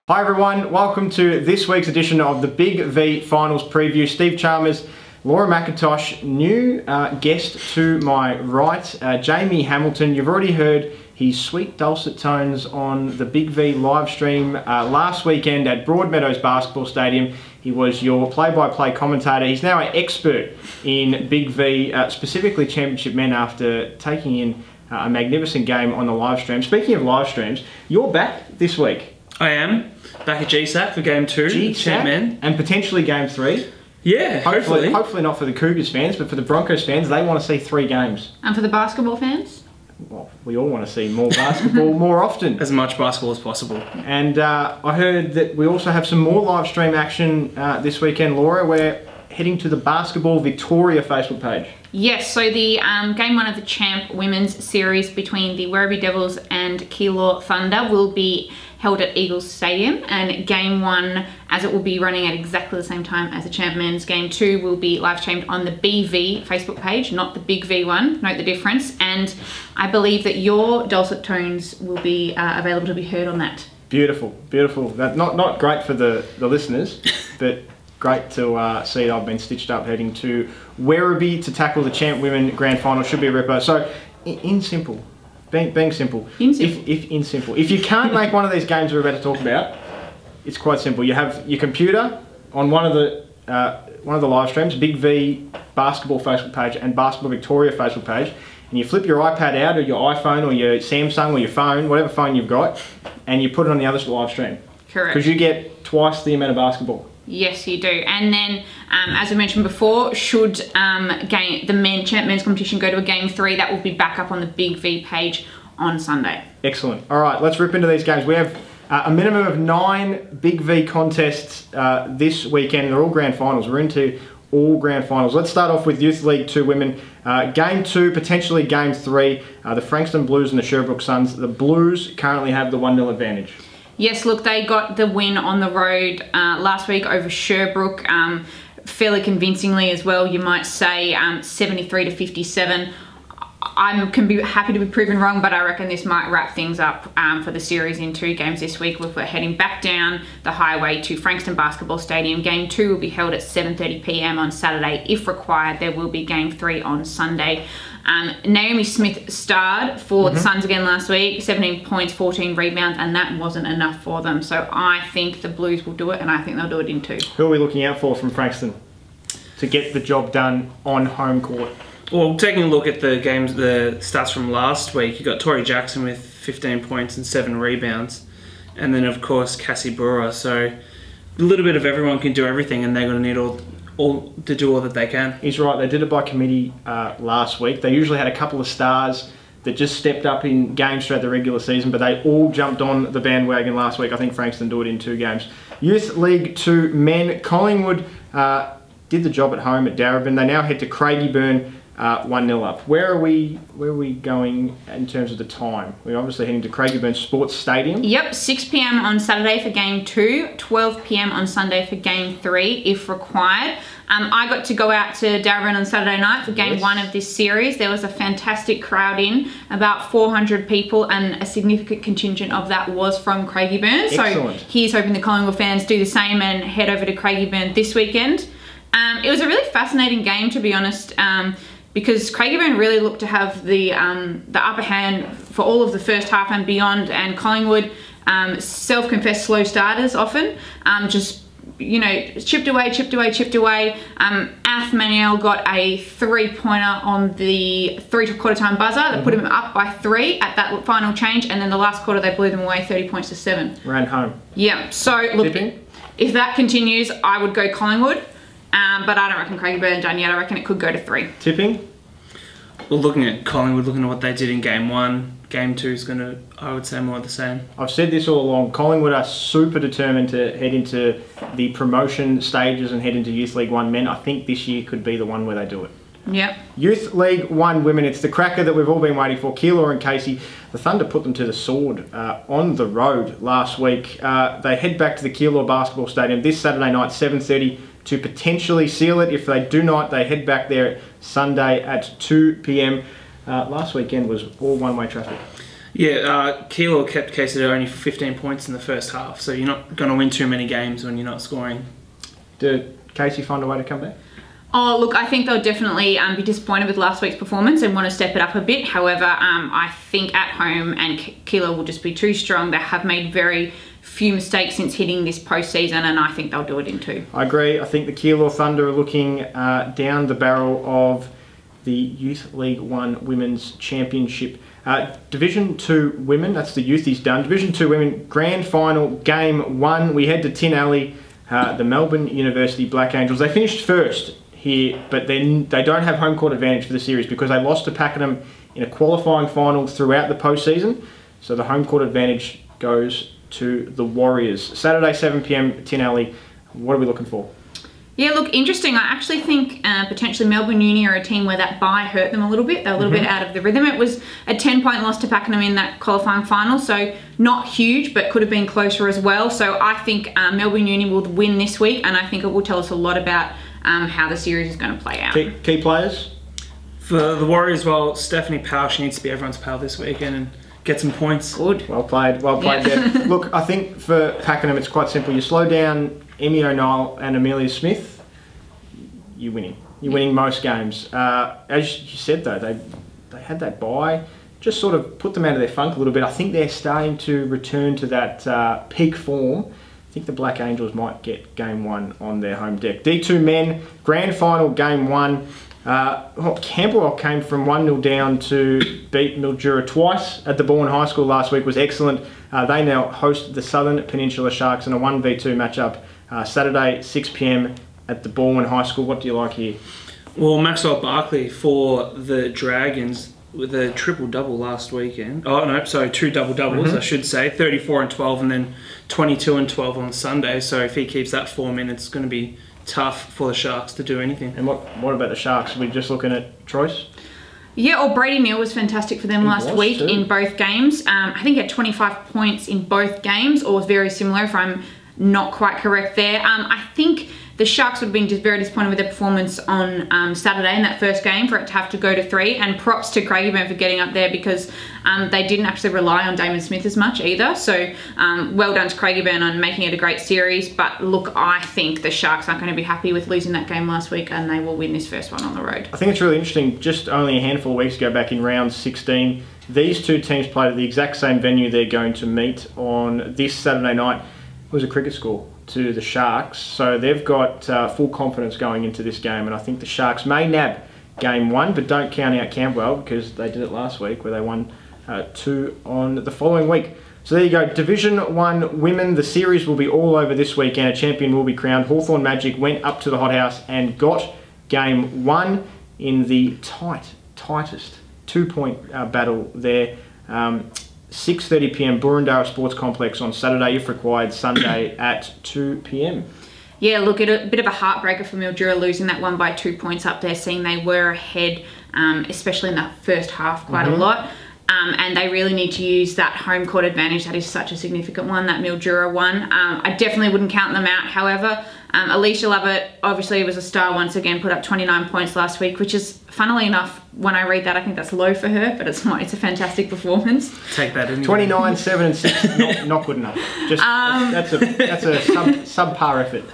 Hi everyone, welcome to this week's edition of the Big V Finals Preview. Steve Chalmers, Laura McIntosh, new guest to my right, Jamie Hamilton. You've already heard his sweet dulcet tones on the Big V live stream last weekend at Broadmeadows Basketball Stadium. He was your play-by-play commentator. He's now an expert in Big V, specifically Championship Men, after taking in a magnificent game on the live stream. Speaking of live streams, you're back this week. I am back at GSAC for Game 2, Champ Men. And potentially Game 3. Yeah, hopefully. Hopefully not for the Cougars fans, but for the Broncos fans, they want to see 3 games. And for the basketball fans? Well, we all want to see more basketball more often. As much basketball as possible. And I heard that we also have some more live stream action this weekend, Laura. We're heading to the Basketball Victoria Facebook page. Yes, so the Game 1 of the Champ Women's Series between the Werribee Devils and Keilor Thunder will be held at Eagles Stadium, and Game 1, as it will be running at exactly the same time as the Champ Men's, Game 2 will be live streamed on the BV Facebook page, not the Big V one. Note the difference. And I believe that your dulcet tones will be available to be heard on that. Beautiful, beautiful. That, not great for the listeners, but great to see I've been stitched up heading to Werribee to tackle the Champ Women Grand Final. Should be a ripper. So, in simple. Being simple. If you can't make one of these games we're about to talk about, it's quite simple. You have your computer on one of the live streams, Big V Basketball Facebook page and Basketball Victoria Facebook page, and you flip your iPad out, or your iPhone, or your Samsung, or your phone, whatever phone you've got, and you put it on the other live stream. Correct. Because you get twice the amount of basketball. Yes, you do. And then, as I mentioned before, should the Champ Men's competition go to a Game 3, that will be back up on the Big V page on Sunday. Excellent. All right, let's rip into these games. We have a minimum of 9 Big V contests this weekend. They're all grand finals. We're into all grand finals. Let's start off with Youth League 2 Women. Game 2, potentially Game 3. The Frankston Blues and the Sherbrooke Suns. The Blues currently have the 1-0 advantage. Yes, look, they got the win on the road last week over Sherbrooke, fairly convincingly as well, you might say, 73 to 57. I can be happy to be proven wrong, but I reckon this might wrap things up for the series in 2 games this week. We're heading back down the highway to Frankston Basketball Stadium. Game 2 will be held at 7:30 p.m. on Saturday. If required, there will be Game 3 on Sunday. Naomi Smith starred for the Suns again last week, 17 points, 14 rebounds, and that wasn't enough for them. So I think the Blues will do it, and I think they'll do it in 2. Who are we looking out for from Frankston to get the job done on home court? Well, taking a look at the games, the stats from last week, you got Tori Jackson with 15 points and 7 rebounds, and then of course Cassie Brewer. So a little bit of everyone can do everything, and they're going to need all to do all that they can. He's right. They did it by committee last week. They usually had a couple of stars that just stepped up in games throughout the regular season, but they all jumped on the bandwagon last week. I think Frankston do it in 2 games. Youth League 2 Men. Collingwood did the job at home at Darebin. They now head to Craigieburn. 1-0 up. Where are we going in terms of the time? We're obviously heading to Craigieburn Sports Stadium. Yep, 6 p.m. on Saturday for Game 2, 12 p.m. on Sunday for Game 3 if required. I got to go out to Darebin on Saturday night for Game 1 of this series. There was a fantastic crowd in, about 400 people, and a significant contingent of that was from Craigieburn. Excellent. So here's hoping the Collingwood fans do the same and head over to Craigieburn this weekend. It was a really fascinating game, to be honest, because Craigieburn really looked to have the upper hand for all of the first half and beyond, and Collingwood, self-confessed slow starters often, just, you know, chipped away. Ath Manuel got a 3-pointer on the 3-quarter time buzzer that put him up by 3 at that final change, and then the last quarter they blew them away 30 points to 7. Ran home. Yeah, so look, if that continues, I would go Collingwood. But I don't reckon Craigieburn done yet. I reckon it could go to 3. Tipping? Well, looking at Collingwood, looking at what they did in Game 1, Game 2 is going to, I would say, more of the same. I've said this all along. Collingwood are super determined to head into the promotion stages and head into Youth League 1 Men. I think this year could be the one where they do it. Yep. Youth League 1 Women. It's the cracker that we've all been waiting for. Keilor and Casey. The Thunder put them to the sword on the road last week. They head back to the Keilor Basketball Stadium this Saturday night, 7:30. To potentially seal it. If they do not, they head back there Sunday at 2 p.m. Last weekend was all one-way traffic. Yeah, Keilor kept Casey to only 15 points in the first half, so you're not going to win too many games when you're not scoring. Did Casey find a way to come back? Oh, look, I think they'll definitely be disappointed with last week's performance and want to step it up a bit. However, I think at home and Keilor will just be too strong. They have made very few mistakes since hitting this postseason, and I think they'll do it in 2. I agree. I think the Keilor Thunder are looking down the barrel of the Youth League 1 Women's Championship. Division 2 Women, that's the Youthies done. Division 2 Women, Grand Final, Game 1. We head to Tin Alley, the Melbourne University Black Angels. They finished first here, but then they don't have home court advantage for the series because they lost to Pakenham in a qualifying final throughout the postseason. So the home court advantage goes to the Warriors. Saturday, 7 p.m, Tin Alley. What are we looking for? Yeah, look, interesting. I actually think potentially Melbourne Uni are a team where that bye hurt them a little bit. They're a little bit out of the rhythm. It was a 10-point loss to Pakenham in that qualifying final, so not huge, but could have been closer as well. So I think Melbourne Uni will win this week, and I think it will tell us a lot about how the series is going to play out. Key players? For the Warriors, well, Stephanie Powell, she needs to be everyone's pal this weekend and get some points. Good. Well played there. Look, I think for Pakenham it's quite simple. You slow down Emmy O'Neill and Amelia Smith, you're winning. You're winning most games. As you said though, they had that bye, just sort of put them out of their funk a little bit. I think they're starting to return to that peak form. I think the Black Angels might get Game 1 on their home deck. D2 Men, Grand Final, Game 1. Camberwell came from 1-0 down to beat Mildura twice at the Bourne High School last week. Was excellent. They now host the Southern Peninsula Sharks in a 1v2 matchup Saturday, 6 p.m. at the Bourne High School. What do you like here? Well, Maxwell Barkley for the Dragons with a triple-double last weekend. Oh, no, sorry, 2 double-doubles, I should say. 34 and 12 and then 22 and 12 on Sunday. So if he keeps that form in, it's going to be tough for the Sharks to do anything. And what about the Sharks? Are we just looking at Troyes? Yeah, Brady Neal was fantastic for them last week in both games. I think he had 25 points in both games, or very similar if I'm not quite correct there. I think the Sharks would have been just very disappointed with their performance on Saturday in that first game for it to have to go to 3. And props to Craigieburn for getting up there because they didn't actually rely on Damon Smith as much either. So well done to Craigieburn on making it a great series. But look, I think the Sharks aren't going to be happy with losing that game last week, and they will win this first one on the road. I think it's really interesting. Just only a handful of weeks ago, back in round 16, these two teams played at the exact same venue they're going to meet on this Saturday night. It was a cricket score to the Sharks, so they've got full confidence going into this game, and I think the Sharks may nab Game 1, but don't count out Camberwell because they did it last week where they won 2 on the following week. So there you go, Division 1 Women. The series will be all over this weekend. A champion will be crowned. Hawthorn Magic went up to the hothouse and got Game 1 in the tightest 2-point battle there. 6:30 p.m. Burundara Sports Complex on Saturday, if required, Sunday at 2 p.m. Yeah, look, a bit of a heartbreaker for Mildura losing that one by 2 points up there, seeing they were ahead, especially in that first half, quite a lot. And they really need to use that home court advantage. That is such a significant one, that Mildura one. I definitely wouldn't count them out, however. Alicia Lovett obviously was a star once again, put up 29 points last week, which is, funnily enough, when I read that, I think that's low for her, but it's not. It's a fantastic performance. Take that in. 29, 7 and 6, not good enough. Just that's a subpar effort.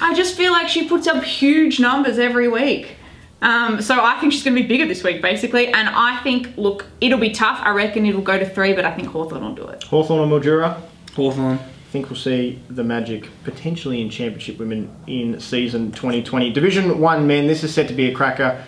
I just feel like she puts up huge numbers every week. So I think she's going to be bigger this week, basically. And I think, look, it'll be tough. I reckon it'll go to 3, but I think Hawthorn will do it. Hawthorn or Mildura? Hawthorn. I think we'll see the Magic potentially in Championship Women in season 2020. Division 1 Men, this is set to be a cracker.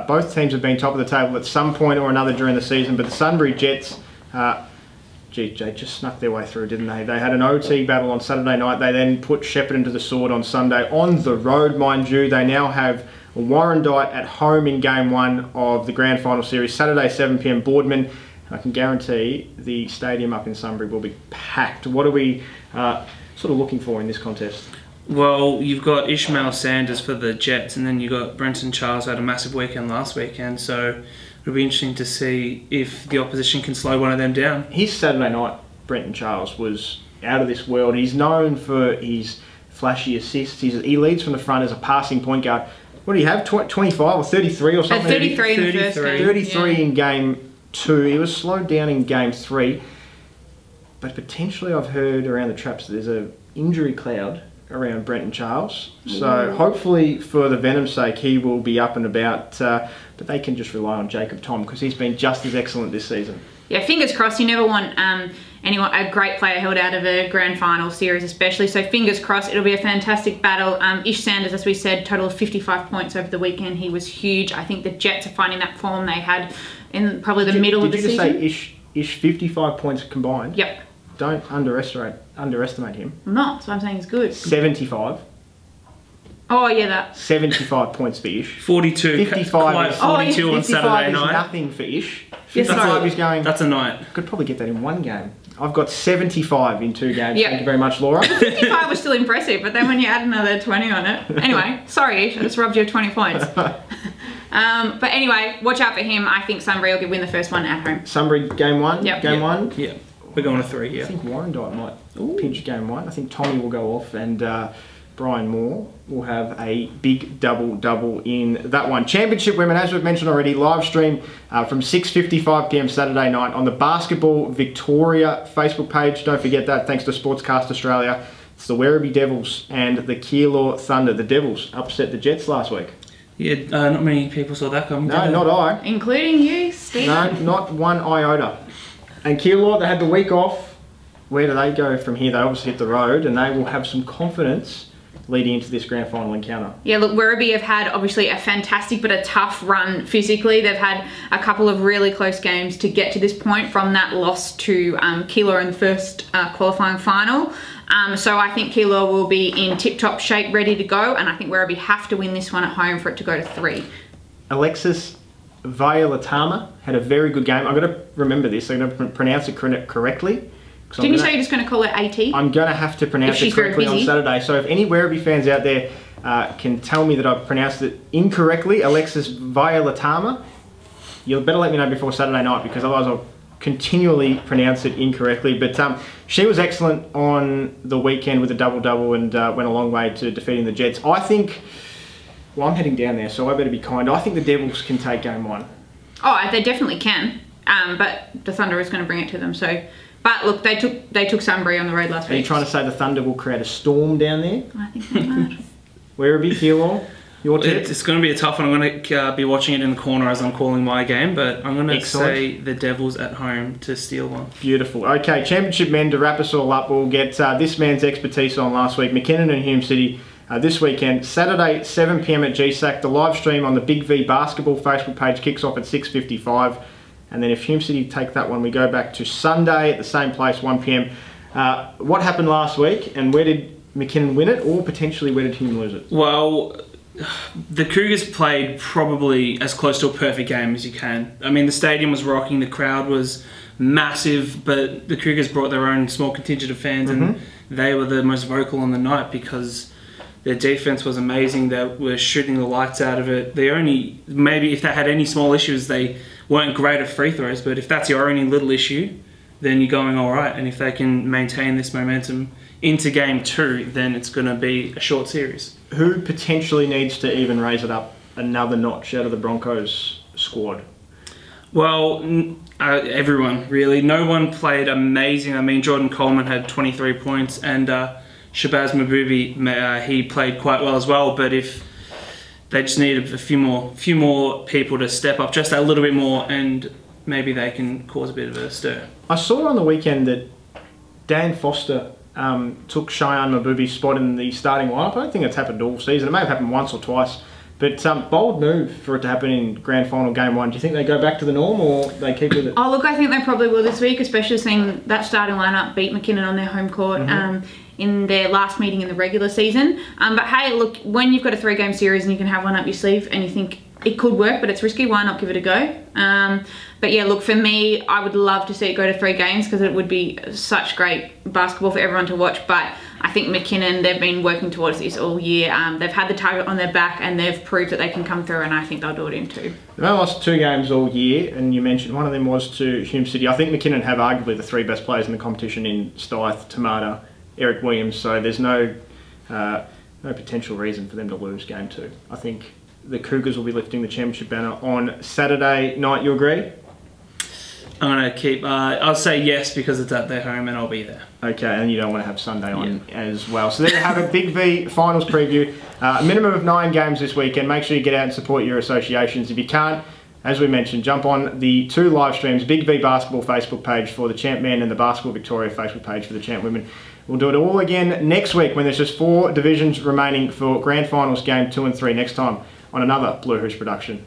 Both teams have been top of the table at some point or another during the season, but the Sunbury Jets, they just snuck their way through, didn't they? They had an OT battle on Saturday night. They then put Shepparton to the sword on Sunday on the road, mind you. They now have Warrandyte at home in Game 1 of the Grand Final Series, Saturday 7 p.m. Boardman. I can guarantee the stadium up in Sunbury will be packed. What are we sort of looking for in this contest? Well, you've got Ishmael Sanders for the Jets, and then you've got Brenton Charles, who had a massive weekend last weekend, so it'll be interesting to see if the opposition can slow one of them down. His Saturday night, Brenton Charles, was out of this world. He's known for his flashy assists. He leads from the front as a passing point guard. What do you have, 25 or 33 or something? 33 in the first game. 33 in Game 2. He was slowed down in game 3. But potentially I've heard around the traps that there's a injury cloud around Brenton Charles. So hopefully for the Venom's sake he will be up and about. But they can just rely on Jacob Tom because he's been just as excellent this season. Yeah, fingers crossed. You never want a great player held out of a grand final series especially. So fingers crossed it'll be a fantastic battle. Ish Sanders, as we said, total of 55 points over the weekend. He was huge. I think the Jets are finding that form they had in probably the middle of the season. Did you just say Ish 55 points combined? Yep. Don't underestimate him. I'm not, so I'm saying he's good. 75. Oh, yeah, that. 75 points for Ish. 42. 55 Quite is- 42 on 55 Saturday is night. nothing for Ish. Yes, 55 is going... That's a night. Could probably get that in one game. I've got 75 in 2 games. Yep. Thank you very much, Laura. 55 was still impressive, but then when you add another 20 on it... Anyway, sorry, Ish, I just robbed you of 20 points. But anyway, watch out for him. I think Sunbury will win the first one at home. Sunbury, game 1? Yep. Game 1? Yeah. We're going to 3, yeah. I think Warrandyte might pinch game 1. I think Tommy will go off and Brian Moore will have a big double in that one. Championship Women, as we've mentioned already, live stream from 6:55 p.m. Saturday night on the Basketball Victoria Facebook page. Don't forget that, thanks to Sportscast Australia. It's the Werribee Devils and the Keilor Thunder. The Devils upset the Jets last week. Yeah, not many people saw that coming. No, not I. Including you, Steve. No, not one iota. And Keilor, they had the week off. Where do they go from here? They obviously hit the road and they will have some confidence leading into this grand final encounter. Yeah, look, Werribee have had obviously a fantastic but a tough run physically. They've had a couple of really close games to get to this point from that loss to Keilor in the first qualifying final. So I think Keilor will be in tip-top shape, ready to go, and I think Werribee have to win this one at home for it to go to 3. Alexis Violatama had a very good game. I've got to remember this. I'm going to pronounce it correctly. Didn't you say you're just going to call it AT? I'm going to have to pronounce it correctly on Saturday. So if any Werribee fans out there can tell me that I've pronounced it incorrectly, Alexis Violatama, you'll better let me know before Saturday night because otherwise I'll continually pronounce it incorrectly. But she was excellent on the weekend with a double-double and went a long way to defeating the Jets. I think, well, I'm heading down there, so I better be kind. I think the Devils can take game 1. Oh, they definitely can. But the Thunder is going to bring it to them. So, but look, they took Sunbury on the road last week. Are you trying to say the Thunder will create a storm down there? I think they might. Werribee, Keilor, your tip? It's going to be a tough one. I'm going to be watching it in the corner as I'm calling my game, but I'm going to say the Devils at home to steal one. Beautiful. Okay, Championship men, to wrap us all up, we'll get this man's expertise on last week. McKinnon and Hume City this weekend. Saturday, 7 p.m. at GSAC. The live stream on the Big V Basketball Facebook page kicks off at 6:55. And then if Hume City take that one, we go back to Sunday at the same place, 1 p.m. What happened last week and where did McKinnon win it or potentially where did Hume lose it? Well, the Cougars played probably as close to a perfect game as you can. I mean, the stadium was rocking, the crowd was massive, but the Cougars brought their own small contingent of fans and they were the most vocal on the night because their defense was amazing. They were shooting the lights out of it. They only, maybe if they had any small issues, they weren't great at free throws, but if that's your only little issue, then you're going all right. And if they can maintain this momentum into game 2, then it's going to be a short series. Who potentially needs to even raise it up another notch out of the Broncos squad? Well, everyone, really. No one played amazing. I mean, Jordan Coleman had 23 points and Shabazz Mabubi, he played quite well as well, but if they just need a few more people to step up just a little bit more and maybe they can cause a bit of a stir. I saw on the weekend that Dan Foster took Cheyenne Mabubi's spot in the starting lineup. I don't think it's happened all season. It may have happened once or twice. But bold move for it to happen in grand final game 1. Do you think they go back to the norm or they keep with it? Oh, look, I think they probably will this week, especially seeing that starting lineup beat McKinnon on their home court in their last meeting in the regular season. But hey, look, when you've got a 3-game series and you can have one up your sleeve and you think it could work, but it's risky, why not give it a go? But yeah, look, for me, I would love to see it go to 3 games because it would be such great basketball for everyone to watch. But I think McKinnon, they've been working towards this all year. They've had the target on their back and they've proved that they can come through, and I think they'll do it in 2. They've only lost 2 games all year, and you mentioned one of them was to Hume City. I think McKinnon have arguably the 3 best players in the competition in Stythe, Tamata, Eric Williams, so there's no potential reason for them to lose game 2. I think the Cougars will be lifting the championship banner on Saturday night. You agree? I'm going to keep... I'll say yes because it's at their home and I'll be there. Okay, and you don't want to have Sunday on as well. So there you have a Big V finals preview. A minimum of 9 games this weekend. Make sure you get out and support your associations. If you can't, as we mentioned, jump on the 2 live streams, Big V Basketball Facebook page for the Champ Men and the Basketball Victoria Facebook page for the Champ Women. We'll do it all again next week when there's just 4 divisions remaining for Grand Finals Game 2 and 3 next time on another Blue Hoosh production.